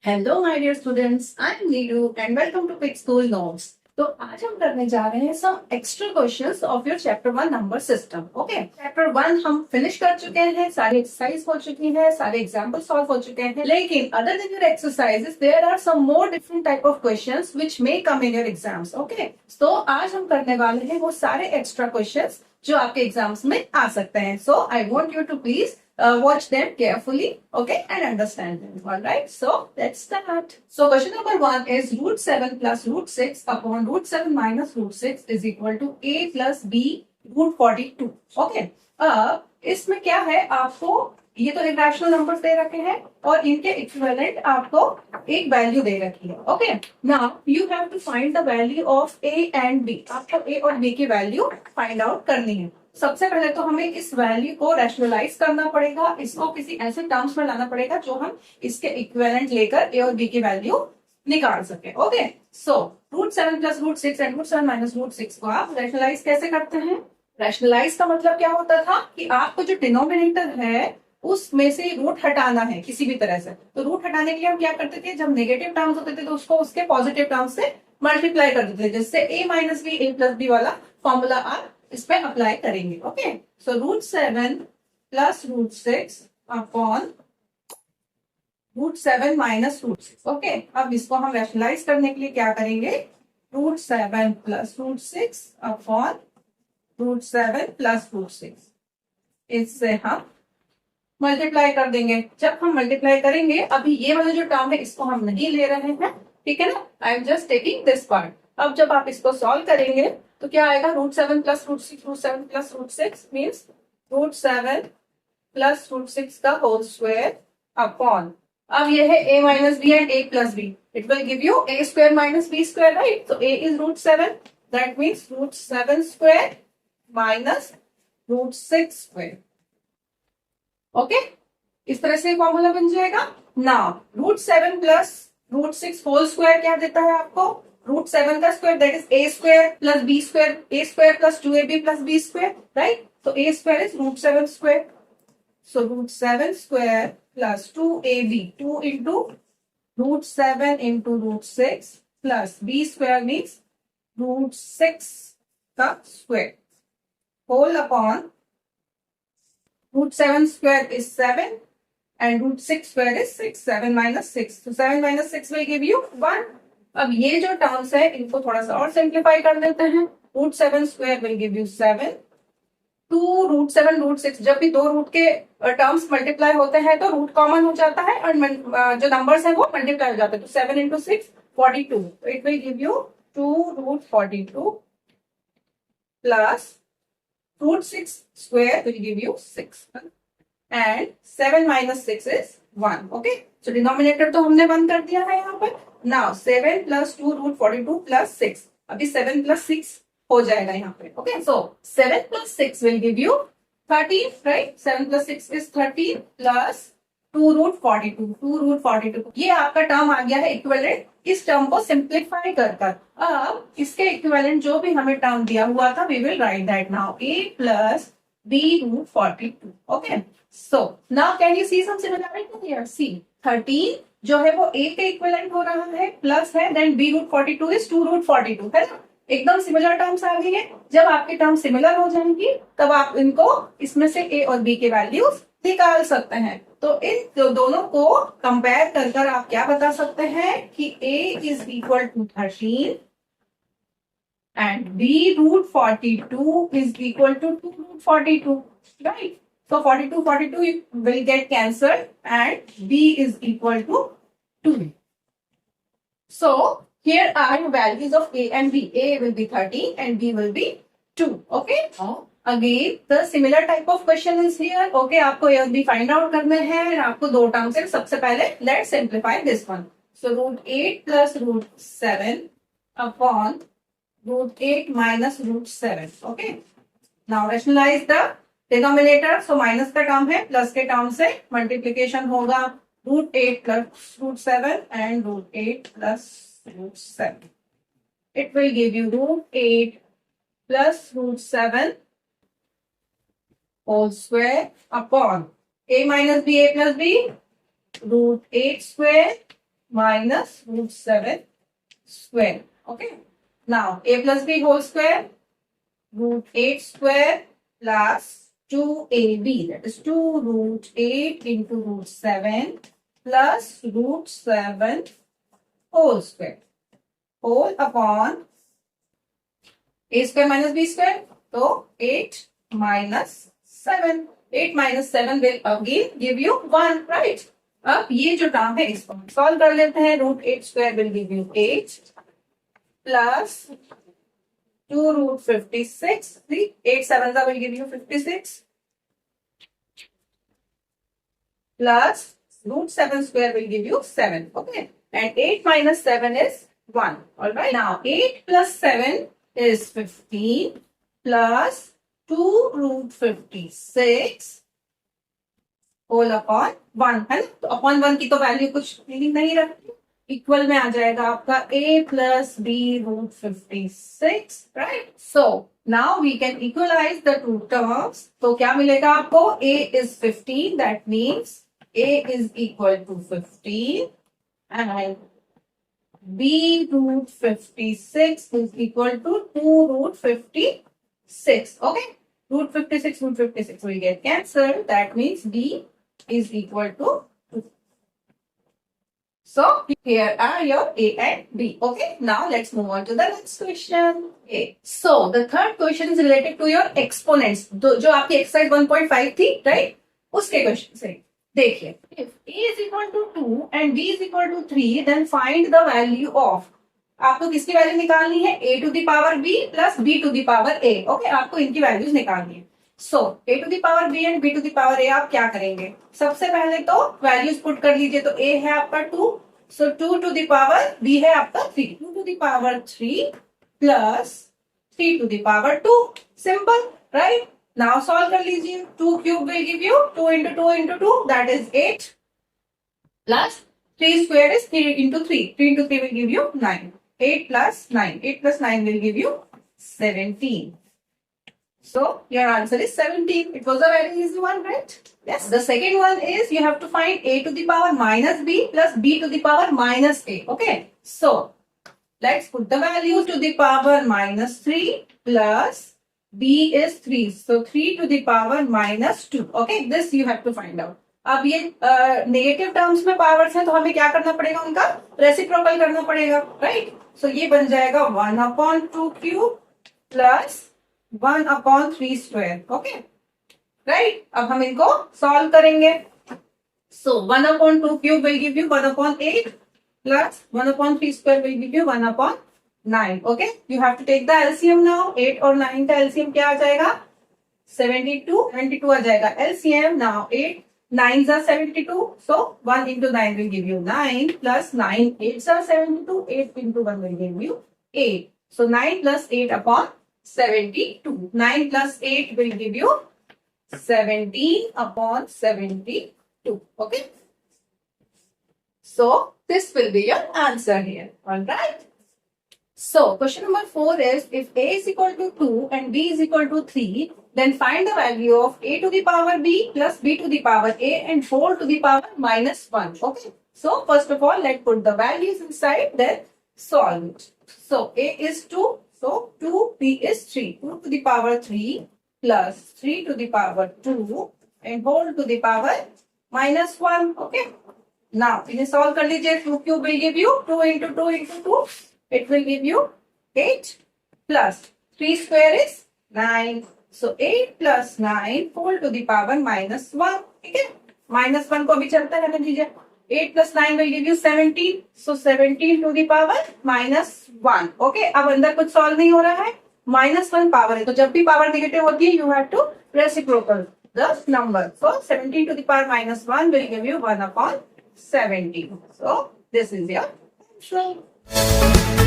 Hello my dear students, I am Neeru and welcome to quick school notes. तो आज हम करने जा रहे हैं some extra questions of your chapter 1 number system. Okay, chapter 1 हम फिनिश कर चुके हैं, सारी एक्सरसाइज हो चुकी है, सारे एग्जांपल सॉल्व हो चुके हैं। लेकिन other than your exercises there are some more different type of questions which may come in your exams. Okay, तो आज हम करने वाले हैं वो सारे एक्स्ट्रा क्वेश्चंस जो आपके एग्जाम्स में आ सकते हैं। So I want you to please watch them carefully, okay, and understand them. All right, so let's start. So question number 1 is root 7 plus root 6 upon root 7 minus root 6 is equal to a plus b root 42. Okay, इसमें क्या है, आपको ये तो rational numbers they रखे हैं और इनके इक्विवेलेंट आपको एक वैल्यू दे रखी है। Okay, now you have to find the value of A and B. आपको ए और बी की वैल्यू फाइंड आउट करनी है। सबसे पहले तो हमें इस वैल्यू को रैशनलाइज करना पड़ेगा, इसको किसी ऐसे टर्म्स में लाना पड़ेगा जो हम इसके इक्विवेलेंट लेकर ए और बी की वैल्यू निकाल सके। Okay, so root 7 plus root 6 and root 7 minus root 6 को आप रैशनलाइज कैसे करते हैं? रैशनलाइज का मतलब क्या होता था कि आपको जो डिनोमिनेटर है उसमें से रूट हटाना है किसी भी तरह से। तो रूट हटाने के लिए हम क्या करते थे, जब नेगेटिव टर्म्स होते थे तो उसको उसके पॉजिटिव टर्म्स से मल्टीप्लाई कर देते थे, जिससे A minus B A plus B वाला फॉर्मूला आप इस पे अप्लाई करेंगे। Okay, so root 7 plus root 6 upon root 7 minus root 6। Okay, अब इसको हम रैशनलाइज करने के लिए क्या करेंगे, root 7 plus root 6 upon root 7 plus root 6, इससे हम मल्टीप्लाई कर देंगे। जब हम मल्टीप्लाई करेंगे, अभी ये वाला जो टर्म है इसको हम नहीं ले रहे हैं, ठीक है ना, I am just taking this part. अब जब आप इसको सॉल्व करेंगे तो क्या आएगा, root 7 plus root 6, root 7 plus root 6 means root 7 plus root 6 का होल स्क्वायर अपॉन, अब ये है a minus B and a plus B, it will give you a square minus b square, right? तो a is root 7, that means root 7 square minus root 6 square. Okay, इस तरह से formula बन जाएगा। Now root 7 plus root 6 whole square क्या देता है आपको, रूट 7 का square, that is a square plus b square, a square plus 2ab plus b square, right? तो a square is root 7 square, so root 7 square plus 2ab, 2 into root 7 into root 6 plus b square means root 6 का square whole upon root 7 square is 7 and root 6 square is 6. 7 minus 6. So 7 minus 6 will give you 1. अब ये जो terms है इनको थोड़ा सा और simplify कर देते हैं। Root 7 square will give you 7. 2 root 7 root 6, जब भी दो रूट के टर्म्स मल्टीप्लाई होते हैं तो रूट कॉमन हो जाता है और जो नंबर्स है वो मल्टीप्लाई हो जाते हैं। तो 7 इंटू 6 42, तो it will give you 2 root 42 plus root 6 square will give you 6 and 7 minus 6 is 1. Okay, so denominator तो हमने 1 कर दिया है यहाँ पर। Now 7 plus 2 root 42 plus 6, अभी 7 plus 6 हो जाएगा यहाँ पे। Okay, so 7 plus 6 will give you 13, right? 7 plus 6 is 13 plus 2 root 42, 2 root 42, ये आपका टर्म आ गया है इक्विवेलेंट। इस टर्म को सिंप्लीफाई कर अब इसके इक्विवेलेंट जो भी हमें टर्म दिया हुआ था, we will write that now a plus b root 42। Okay, so now can you see some similarity here? C 13 जो है वो a के इक्विवेलेंट हो रहा है, प्लस है, then b root 42 is 2 root 42, है ना? एकदम सिमिलर टर्म्स आ गई है। जब आपके टर्म सिमिलर हो जाएंगी तब आप इनको इसमें से a और b के वैल्यूज निकाल सकते हैं। तो इन दोनों को कंपेयर कर आप क्या बता सकते हैं कि a is equal to 13 and b root 42 is equal to 2 root 42, right? So 42 will get cancelled and b is equal to 2. So here are the values of a and b. A will be 13 and b will be 2. Okay. Again, the similar type of question is here. Okay, आपको ये भी find out करने हैं। आपको दो term से सबसे पहले let's simplify this one. So root 8 plus root 7 upon root 8 minus root 7. Okay. Now rationalize the denominator. So minus का टर्म है, प्लस के टर्म से मल्टीप्लीकेशन होगा। root 8 plus root 7 and root 8 plus root 7. It will give you root 8 plus root 7 whole square upon a minus b, a plus b, root 8 square minus root 7 square. Okay. Now a plus b whole square, root 8 square plus 2ab, that is 2 root 8 into root 7 plus root 7 whole square, whole upon a square minus b square. So 8 minus 7. 8 minus 7 will again give you 1, right? अब ये जो term है इसको solve कर लेते हैं. Root 8 square will give you 8 plus 2 root 56. See, 8 sevens will give you 56 plus root 7 square will give you 7. Okay. And 8 minus 7 is 1. Alright. Now 8 plus 7 is 15 plus 2 root 56 whole upon 1 है ना. तो upon 1 की तो value कुछ meaning नहीं रखती. Equal में आ जाएगा आपका a plus b root 56, right? So now we can equalize the two terms. तो क्या मिलेगा आपको? a is 15, that means a is equal to 15 and b root 56 is equal to 2 root 56. Okay, root 56 will get cancelled. That means b is equal to 2. So here are your A and B. Okay, now let's move on to the next question. A. So the third question is related to your exponents. जो आपकी exercise 1.5 थी, right? उसके question से देखिए. If A is equal to 2 and B is equal to 3, then find the value of. आपको किसकी value निकालनी है? A to the power B plus B to the power A. Okay, आपको इनकी वैल्यूज निकालनी है. So a to the power b and b to the power a आप क्या करेंगे? सबसे पहले तो वैल्यूज पुट कर लीजिए. तो a है आपका 2, so 2 to the power b है आपका 3. 2 to the power 3 plus 3 to the power 2. Simple, right? Now solve कर लीजिए. 2 cube will give you 2 into 2 into 2, that is 8 plus 3 square is 3 into 3. 3 into 3 will give you 9. 8 plus 9. 8 plus 9 will give you 17. So your answer is 17. It was a very easy one, right? Yes. The second one is you have to find a to the power minus b plus b to the power minus a. Okay. So let's put the values. To the power minus 3 plus b is 3. So 3 to the power minus 2. Okay. This you have to find out. अब ये negative terms में powers हैं तो हमें क्या करना पड़ेगा? उनका रेसिप्रोकल करना पड़ेगा, राइट? सो ये बन जाएगा 1/2 cube plus 1/3 square. Okay, right? अब हम इनको सॉल्व करेंगे. So 1/2 cube will give you 1/8 plus 1/3 square will give you 1/9. Okay, you have to take the LCM now. 8 और 9 का एलसीएम क्या आ जाएगा? 72 आ जाएगा LCM. Now 8 9s are 72, so 1 into 9 will give you 9 plus 9 8s are 72. 8 into 1 will give you 8. So 9 plus 8 upon 72. 9 plus 8 will give you 17 upon 72. Okay. So this will be your answer here. All right. So question number 4 is if a is equal to 2 and b is equal to 3, then find the value of a to the power b plus b to the power a and whole to the power minus 1. Okay. So first of all, let's put the values inside, then solve it. So a is 2. So 2b is 3. 2 to the power 3 plus 3 to the power 2 and whole to the power minus 1. Okay. Now इन्हें solve कर लीजिए. 2 cube will give you 2 into 2 into 2. It will give you 8 plus 3 square is 9. So 8 plus 9 whole to the power minus 1. ठीक है, minus 1 को अभी चलता रहने दीजिए. 8 plus 9 will give you 17. So 17 to the power minus 1. Okay, अब अंदर कुछ सॉल्व नहीं हो रहा है. -1 पावर है, तो जब भी पावर नेगेटिव होती है you have to reciprocal the number. So 17 to the power minus 1 will give you 1/17. So this is your answer.